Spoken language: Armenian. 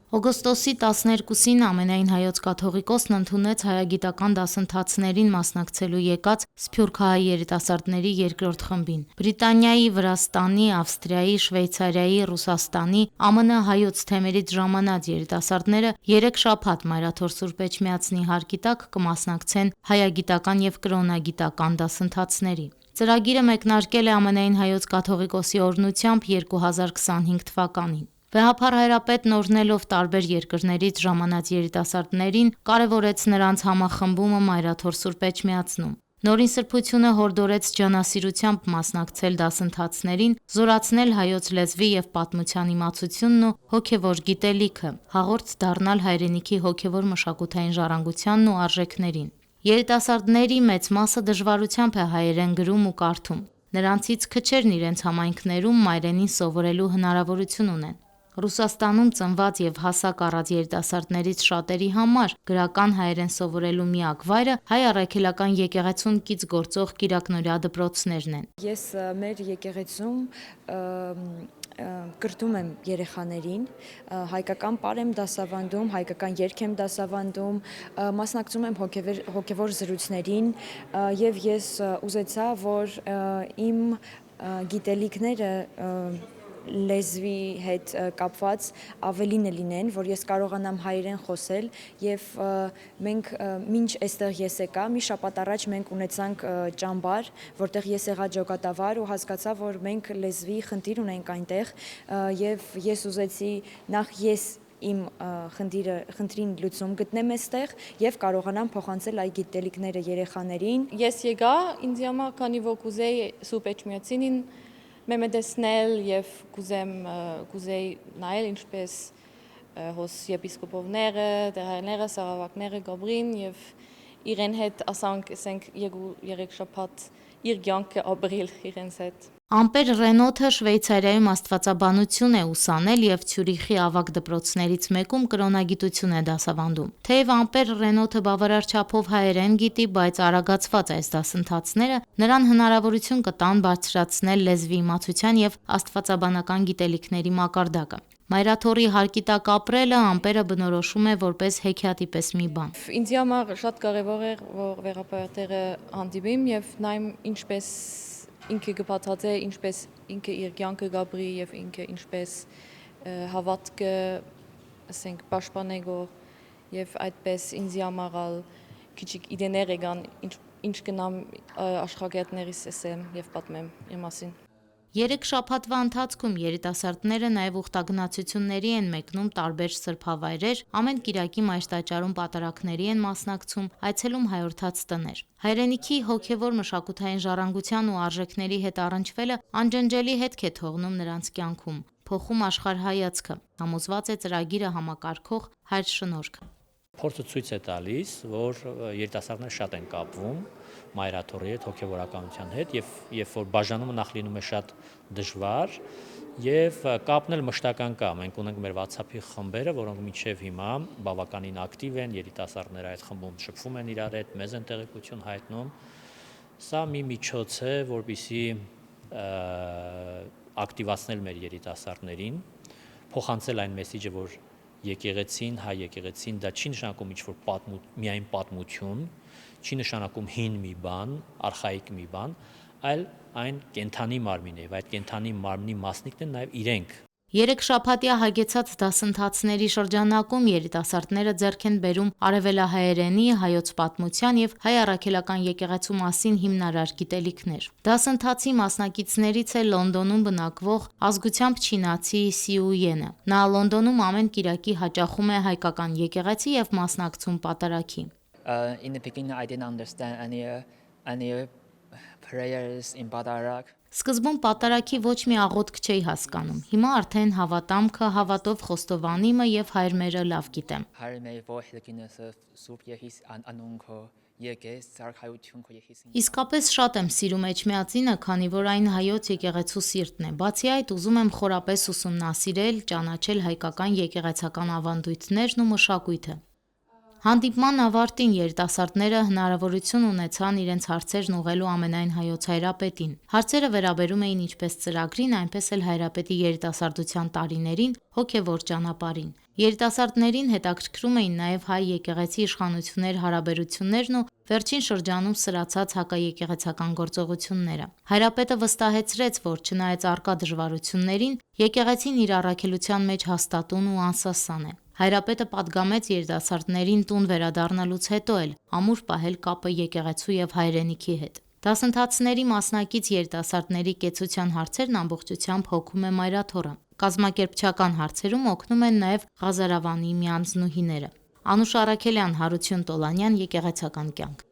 Օգոստոսի 12-ին ամենայն հայոց կաթողիկոսն ընդունեց հայագիտական դասընթացներին մասնակցելու եկած սփյուռքահայ երիտասարդների երկրորդ խմբին։ Բրիտանիայի, Վրաստանի, Ավստրիայի, Շվեյցարիայի, Ռուսաստանի, ԱՄՆ հայոց թեմերից ժամանած երիտասարդները 3 շաբաթ Մայրաթոր Սուրբ Էջմիածնի հարկի տակ կմասնակցեն հայագիտական եւ կրոնագիտական դասընթացների։ Ծրագիրը մեկնարկել է ամենայն հայոց կաթողիկոսի օրհնությամբ 2025 թվականին։ Վեհափառ հայրապետն օրհնելով տարբեր երկրներից ժամանած երիտասարդներին, կարևորեց նրանց համախմբումը Մայրաթոր Սուրբ Էջմիածնում։ Նորին սրբությունը հորդորեց ջանասիրությամբ մասնակցել դասընթացներին, զորացնել հայոց լեզվի եւ պատմության իմացությունն ու հոգեվոր գիտելիքը, հաղորդ դառնալ հայրենիքի հոգեվոր մշակութային ժառանգությանն ու արժեքներին։ Երիտասարդների մեծ մասը դժվարությամբ է հայերեն գրում ու կարդում։ Նրանցից քչերն իրենց համայնքներում մայրենին սովորելու հնարավորություն ունեն։ Ռուսաստանում ծնված եւ հասակ առած երիտասարդներից շատերի համար գրական հայերեն սովորելու միակ վայրը հայ առաքելական եկեղեցուն կից գործող կիրակնօրյա դպրոցներն են։ Ես մեր եկեղեցում կրթում եմ երեխաներին, հայկական պար եմ դասավանդում, հայկական երգ եմ դասավանդում, մասնակցում եմ հոգևոր զրույցներին եւ ես ուզեցա, որ իմ գիտելիքները լեզվի հետ կապված ավելին լինեն, որ ես կարողանամ հայերեն խոսել եւ մենք մինչ այստեղ ես եկա, մի շաբաթ առաջ մենք ունեցանք ճամբար, որտեղ ես եղա ջոկատավար ու հասկացա, որ մենք լեզվի խնդիր ունենք այնտեղ եւ ես ուզեցի նախ ես իմ խնդրին լուծում գտնեմ այստեղ եւ կարողանամ փոխանցել այդ գիտելիքները երեխաներին։ Ես եկա ինձ համար, քանի որ կուզեի Սուրբ Էջմիածնին մեմեդեսնել եւ կուզեի նայել ինչպես հոս եպիսկոպովները, տերայները, սարավակները գաբրին եւ իրեն հետ ասենք 2-3 շաբաթ իր կյանքը ապրել իրենց հետ։ Ամպեր Ռենոթը Շվեյցարիայում աստվածաբանություն է ուսանել եւ Ցյուրիխի ավագ դպրոցներից մեկում կրոնագիտություն է դասավանդում։ Թեև Ամպեր Ռենոթը բավարար չափով հայերեն գիտի, բայց արագացված այս դասընթացները նրան հնարավորություն կտան բարձրացնել լեզվի իմացության եւ աստվածաբանական գիտելիքների մակարդակը։ Մայրաթորի հարկի տակ ապրելը Ամպերը բնորոշում է որպես հեքիաթի պես մի բան։ Ինձ համար շատ կարեւոր է, որ վերապարտերը հանդիպեմ եւ նայեմ ինչպես ինքը կբացատրե, ինչպես ինքը իր կյանքը գաբրի եւ ինքը ինչպես հավատքը, ասենք, պաշտպանեգո եւ այդպես ինձ համար քիչ իդեներ եկան, ինչ կնամ աշխարհգետներիս ասեմ եւ պատմեմ իր մասին։ 3 շաբաթվա ընթացքում երիտասարդները նաև ուխտագնացությունների են մեկնում տարբեր սրբավայրեր, ամեն կիրակի մայրտաճարում պատարագների են մասնակցում, այցելում հայորդաց տներ։ Հայրենիքի հոգևոր մշակութային ժառանգության ու արժեքների հետ առնչվելը անջնջելի հետք է թողնում նրանց կյանքում, փոխում աշխարհայացքը, համոզված է ծրագիրը համակարգող Հայր Շնորհքը։ Փորձը ցույց է տալիս, որ երիտասարդները շատ են կապվում Մայրաթորի հետ, հոգևորականության հետ եւ երբ որ բաժանումը նախ լինում է շատ դժվար եւ կապն էլ մշտական կա։ Մենք ունենք մեր WhatsApp-ի խմբերը, որոնք մինչեւ հիմա բավականին ակտիվ են, երիտասարդները այդ խմբում շփվում են իրար հետ, մեզ են տեղեկություն հայտնում։ Սա մի միջոց է, որպեսզի ակտիվացնել մեր երիտասարդներին, փոխանցել այն մեսիջը, որ եկեղեցին, հայ եկեղեցին դա չի նշանակում ինչ-որ միայն պատմություն, չի նշանակում հին մի բան, արխայիկ մի բան, այլ այն կենդանի մարմին է, եւ այդ կենդանի մարմնի մասնիկն են նաեւ իրենք։ 3 շաբաթյա հագեցած դասընթացների շրջանակում երիտասարդները ձեռք են բերում արևելահայերենի, հայոց պատմության եւ հայ առաքելական եկեղեցու մասին հիմնարար գիտելիքներ։ Դասընթացի մասնակիցներից է Լոնդոնում բնակվող ազգությամբ չինացի Սիույենը։ Նա Լոնդոնում ամեն կիրակի հաճախում է հայկական եկեղեցի եւ մասնակցում պատարագի։ In the beginning I didn't understand any prayers in Patarag. Սկզբում պատարագի ոչ մի աղոթք չէի հասկանում։ Հիմա արդեն հավատամքը, հավատով խոստովանիմը եւ հայրմերը լավ գիտեմ։ Իսկապես շատ եմ սիրում Էջմիածինը, քանի որ այն հայոց եկեղեցու սիրտն է։ Բացի այդ, ուզում եմ խորապես ուսումնասիրել, ճանաչել հայկական եկեղեցական ավանդույթներն ու մշակույթը։ Հանդիպման ավարտին երիտասարդները հնարավորություն ունեցան իրենց հարցերն ուղղելու ամենայն հայոց հայրապետին։ Հարցերը վերաբերում էին ինչպես ծրագրին, այնպես էլ հայրապետի երիտասարդության տարիներին, հոգևոր ճանապարհին։ Երիտասարդներին հետաքրքրում էին նաև հայ եկեղեցի իշխանություններ հարաբերություններն ու վերջին շրջանում սրացած հակաեկեղեցական գործողությունները։ Հայրապետը վստահեցրեց, որ չնայած առկա դժվարություններին, եկեղեցին իր առաքելության մեջ հաստատուն ու անսասան է։ Հայրապետը պատգամեց երիտասարդներին տուն վերադառնալուց հետո էլ ամուր պահել կապը եկեղեցու եւ հայրենիքի հետ։ Դասընթացների մասնակից երիտասարդների կեցության հարցերն ամբողջությամբ հոգում է մայրաթոռը։ Կազմակերպչական հարցերում օգնում են նաև Ղազարավանի միանձնուհիները։ Անուշ Առաքելյան, Հարություն Տոլանյան, Եկեղեցական կյանք։